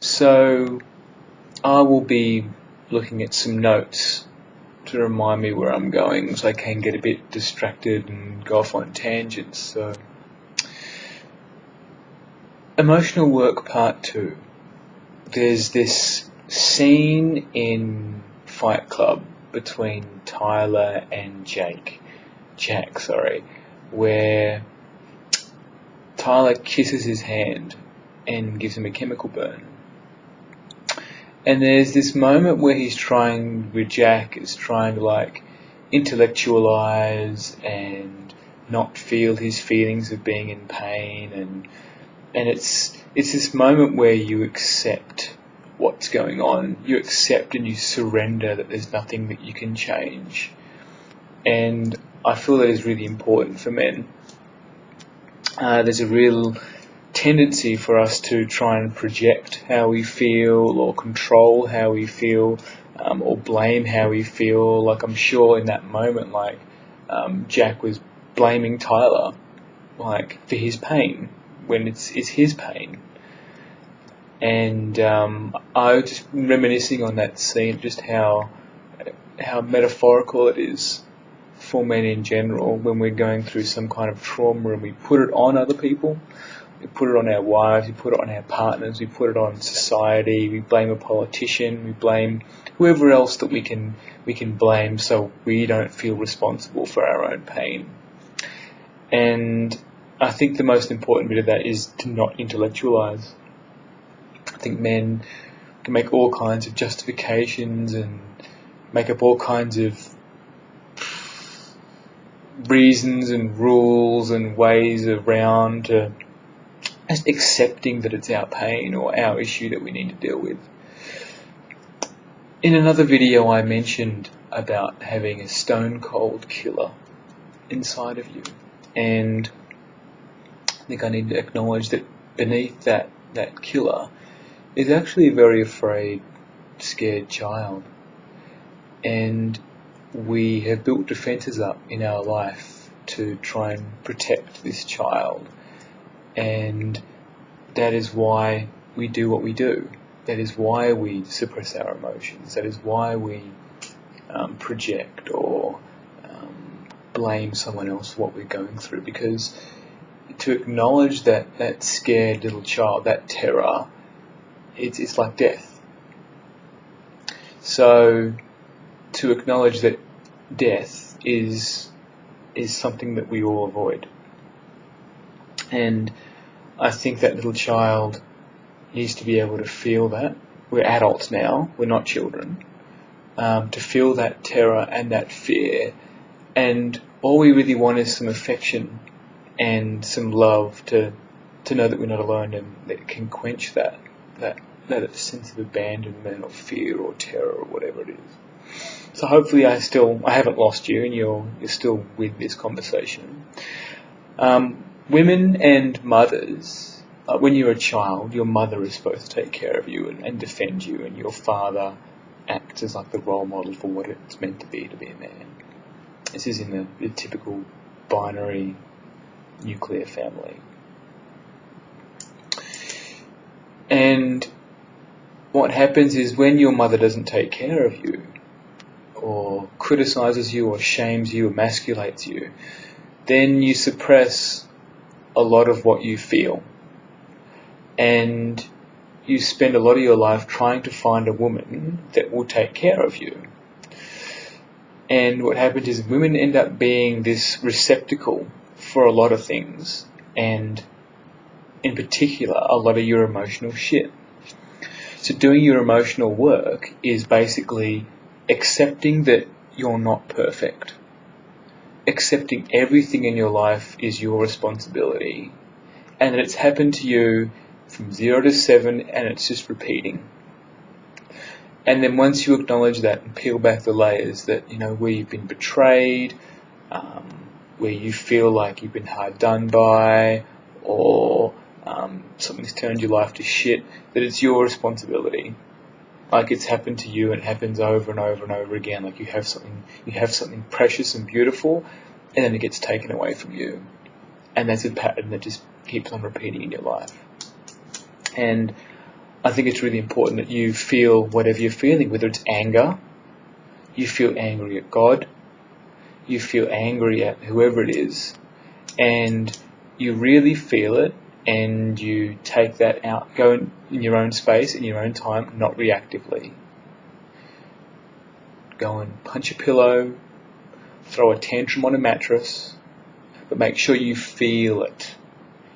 So I will be looking at some notes to remind me where I'm going, so I can get a bit distracted and go off on tangents. So, emotional work part 2. There's this scene in Fight Club between Tyler and Jack, where Tyler kisses his hand and gives him a chemical burn. And there's this moment where Jack is trying to intellectualize and not feel his feelings of being in pain, and it's this moment where you accept what's going on. You accept and you surrender that there's nothing that you can change. And I feel that is really important for men. There's a real tendency for us to try and project how we feel, or control how we feel, or blame how we feel. Like, I'm sure in that moment, Jack was blaming Tyler, for his pain, when it's his pain. And I was just reminiscing on that scene, just how metaphorical it is for men in general when we're going through some kind of trauma, and we put it on other people. We put it on our wives, we put it on our partners, we put it on society, we blame a politician, we blame whoever else that we can blame, so we don't feel responsible for our own pain. And I think the most important bit of that is to not intellectualize. I think men can make all kinds of justifications and make up all kinds of reasons and rules and ways around just accepting that it's our pain or our issue that we need to deal with. In another video, I mentioned about having a stone cold killer inside of you, and I think I need to acknowledge that beneath that killer is actually a very afraid, scared child. And we have built defences up in our life to try and protect this child. And that is why we do what we do. That is why we suppress our emotions. That is why we project or blame someone else for what we're going through. Because to acknowledge that scared little child, that terror, it's like death. So to acknowledge that death is something that we all avoid. And I think that little child needs to be able to feel that. We're adults now, we're not children. To feel that terror and that fear, and all we really want is some affection and some love to know that we're not alone, and that it can quench that sense of abandonment or fear or terror or whatever it is. So hopefully I haven't lost you, and you're still with this conversation. Women and mothers, when you're a child, your mother is supposed to take care of you and defend you, and your father acts as like the role model for what it's meant to be a man. This is in the typical binary nuclear family. And what happens is, when your mother doesn't take care of you, or criticizes you, or shames you, emasculates you, then you suppress a lot of what you feel, and you spend a lot of your life trying to find a woman that will take care of you. And what happens is, women end up being this receptacle for a lot of things, and in particular a lot of your emotional shit. So doing your emotional work is basically accepting that you're not perfect. Accepting everything in your life is your responsibility, and that it's happened to you from 0 to 7, and it's just repeating. And then once you acknowledge that and peel back the layers, that, where you've been betrayed, where you feel like you've been hard done by, or something's turned your life to shit, that it's your responsibility. Like, it's happened to you, and it happens over and over and over again. Like, you have something precious and beautiful, and then it gets taken away from you. And that's a pattern that just keeps on repeating in your life. And I think it's really important that you feel whatever you're feeling, whether it's anger, you feel angry at God, you feel angry at whoever it is, and you really feel it, and you take that out, go in your own space, in your own time, not reactively. Go and punch a pillow, throw a tantrum on a mattress, but make sure you feel it.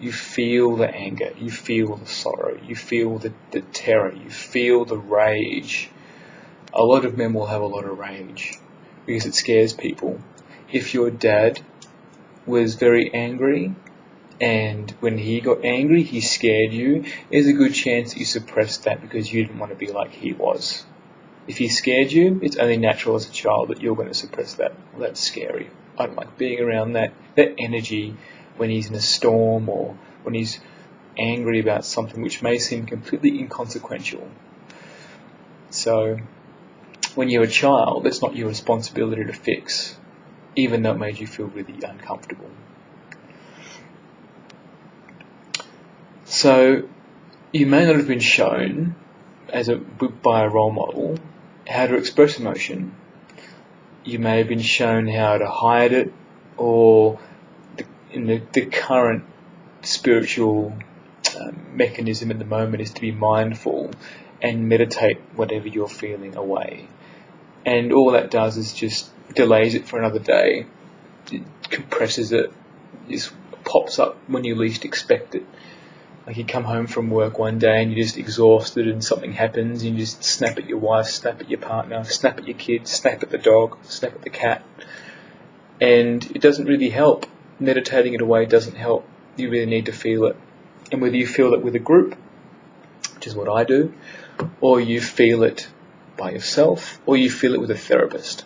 You feel the anger, you feel the sorrow, you feel the terror, you feel the rage. A lot of men will have a lot of rage because it scares people. If your dad was very angry, and when he got angry, he scared you, there's a good chance that you suppressed that because you didn't want to be like he was. If he scared you, it's only natural as a child that you're going to suppress that. Well, that's scary. I don't like being around that energy when he's in a storm or when he's angry about something which may seem completely inconsequential. So, when you're a child, it's not your responsibility to fix, even though it made you feel really uncomfortable. So, you may not have been shown by a role model how to express emotion. You may have been shown how to hide it, or the current spiritual mechanism at the moment is to be mindful and meditate whatever you're feeling away. And all that does is just delays it for another day. It compresses it. It just pops up when you least expect it. Like you come home from work one day and you're just exhausted and something happens and you just snap at your wife, snap at your partner, snap at your kids, snap at the dog, snap at the cat. And it doesn't really help. Meditating it away doesn't help. You really need to feel it. And whether you feel it with a group, which is what I do, or you feel it by yourself, or you feel it with a therapist.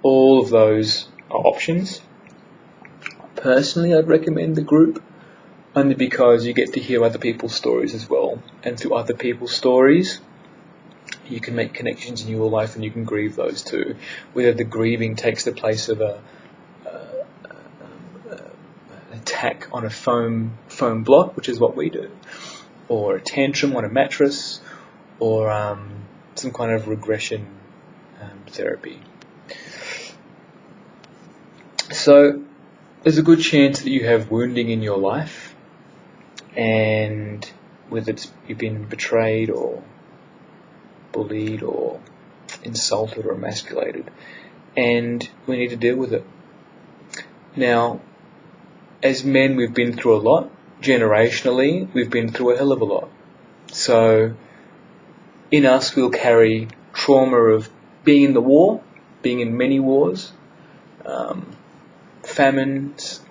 All of those are options. Personally, I'd recommend the group, only because you get to hear other people's stories as well. And through other people's stories, you can make connections in your life and you can grieve those too. Whether the grieving takes the place of an attack on a foam block, which is what we do, or a tantrum on a mattress, or some kind of regression therapy. So there's a good chance that you have wounding in your life, and whether you've been betrayed or bullied or insulted or emasculated, and we need to deal with it. Now, as men, we've been through a lot. Generationally, we've been through a hell of a lot. So in us, we'll carry trauma of being in the war, being in many wars, famines,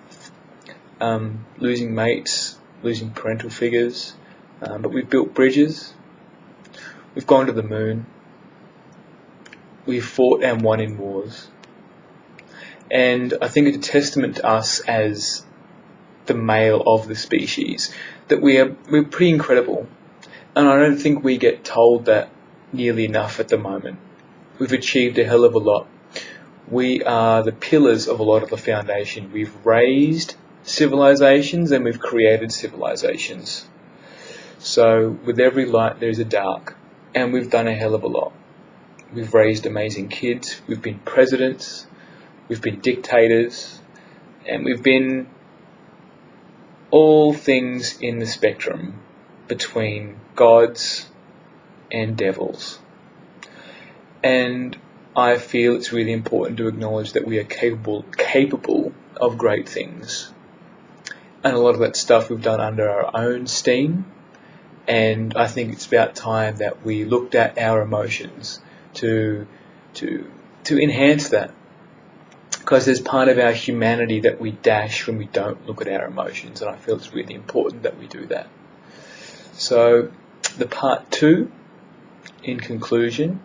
losing mates, losing parental figures, but we've built bridges, we've gone to the moon, we've fought and won in wars. And I think it's a testament to us as the male of the species that we're pretty incredible. And I don't think we get told that nearly enough at the moment. We've achieved a hell of a lot. We are the pillars of a lot of the foundation. We've raised civilizations and we've created civilizations. So with every light there's a dark, and we've done a hell of a lot. We've raised amazing kids, we've been presidents, we've been dictators, and we've been all things in the spectrum between gods and devils. And I feel it's really important to acknowledge that we are capable of great things. And a lot of that stuff we've done under our own steam, and I think it's about time that we looked at our emotions to enhance that. Because there's part of our humanity that we dash when we don't look at our emotions, and I feel it's really important that we do that. So the part 2, in conclusion,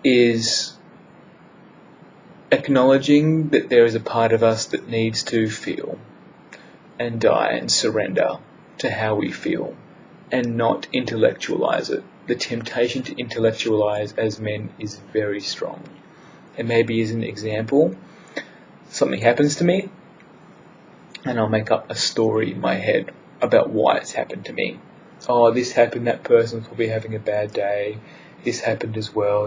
is acknowledging that there is a part of us that needs to feel and die and surrender to how we feel and not intellectualize it. The temptation to intellectualize as men is very strong. And maybe as an example, something happens to me and I'll make up a story in my head about why it's happened to me. oh, this happened, that person's probably having a bad day, this happened as well,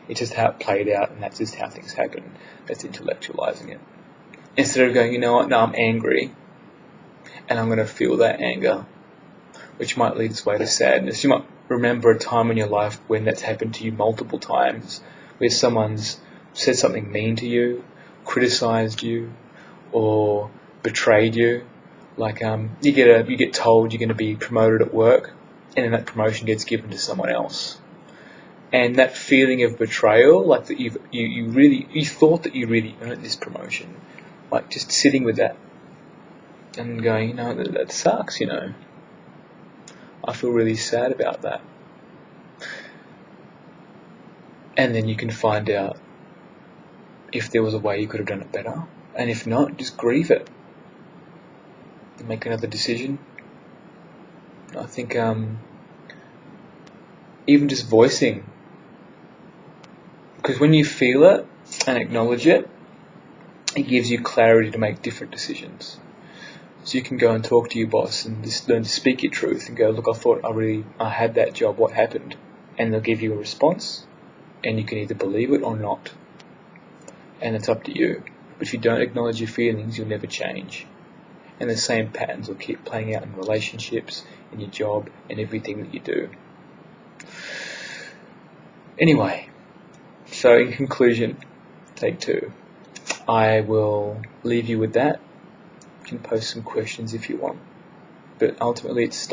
it's just how it played out and that's just how things happen. That's intellectualizing it. Instead of going, you know what, no, I'm angry and I'm going to feel that anger, which might lead its way to sadness. You might remember a time in your life when that's happened to you multiple times, where someone's said something mean to you, criticized you, or betrayed you. Like you get told you're going to be promoted at work, and then that promotion gets given to someone else. And that feeling of betrayal, like that you thought that you really earned this promotion, like just sitting with that and going, that sucks, I feel really sad about that. And then you can find out if there was a way you could have done it better, and if not, just grieve it and make another decision. I think even just voicing, because when you feel it and acknowledge it, it gives you clarity to make different decisions. So you can go and talk to your boss and just learn to speak your truth and go, look, I thought I had that job, what happened? And they'll give you a response, and you can either believe it or not. And it's up to you. But if you don't acknowledge your feelings, you'll never change. And the same patterns will keep playing out in relationships, in your job, and everything that you do. Anyway, so in conclusion, take 2. I will leave you with that. You can post some questions if you want. But ultimately it's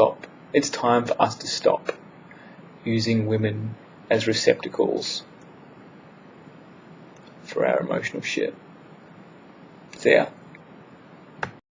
time for us to stop using women as receptacles for our emotional shit. See ya.